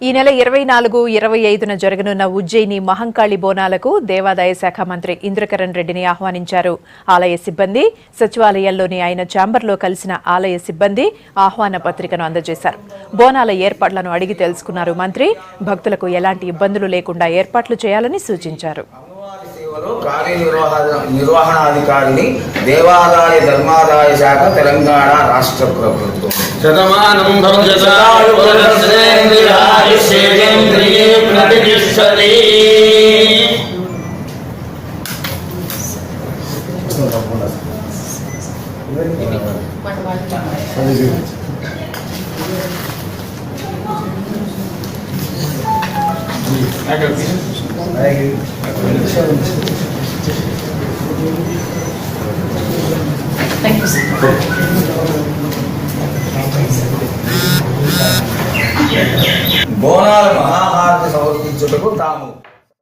ఈ నెల 24, 25న జరగనున్న ఉజ్జయిని మహంకాళి బోనాలకు దేవాదాయ శాఖ మంత్రి ఇంద్రకరణ్ రెడ్డిని ఆహ్వానించారు. ఆలయ సిబ్బంది సచివాలయంలోని ఆయన ఛాంబర్లో కలిసిన ఆలయ సిబ్బంది ఆహ్వాన పత్రికను అందజేశారు. బోనాల ఏర్పాట్లను అడిగి తెలుసుకున్నారు మంత్రి. భక్తులకు ఎలాంటి ఇబ్బందులు లేకుండా ఏర్పాట్లు చేయాలని సూచించారు. కార్యనిర్వహణాధికారిని దేవాదాయ ధర్మాదాయ శాఖ తెలంగాణ రాష్ట్ర ప్రభుత్వం. Thank you, sir. బోనాల మహాహారతి సమర్పించుటకు తాము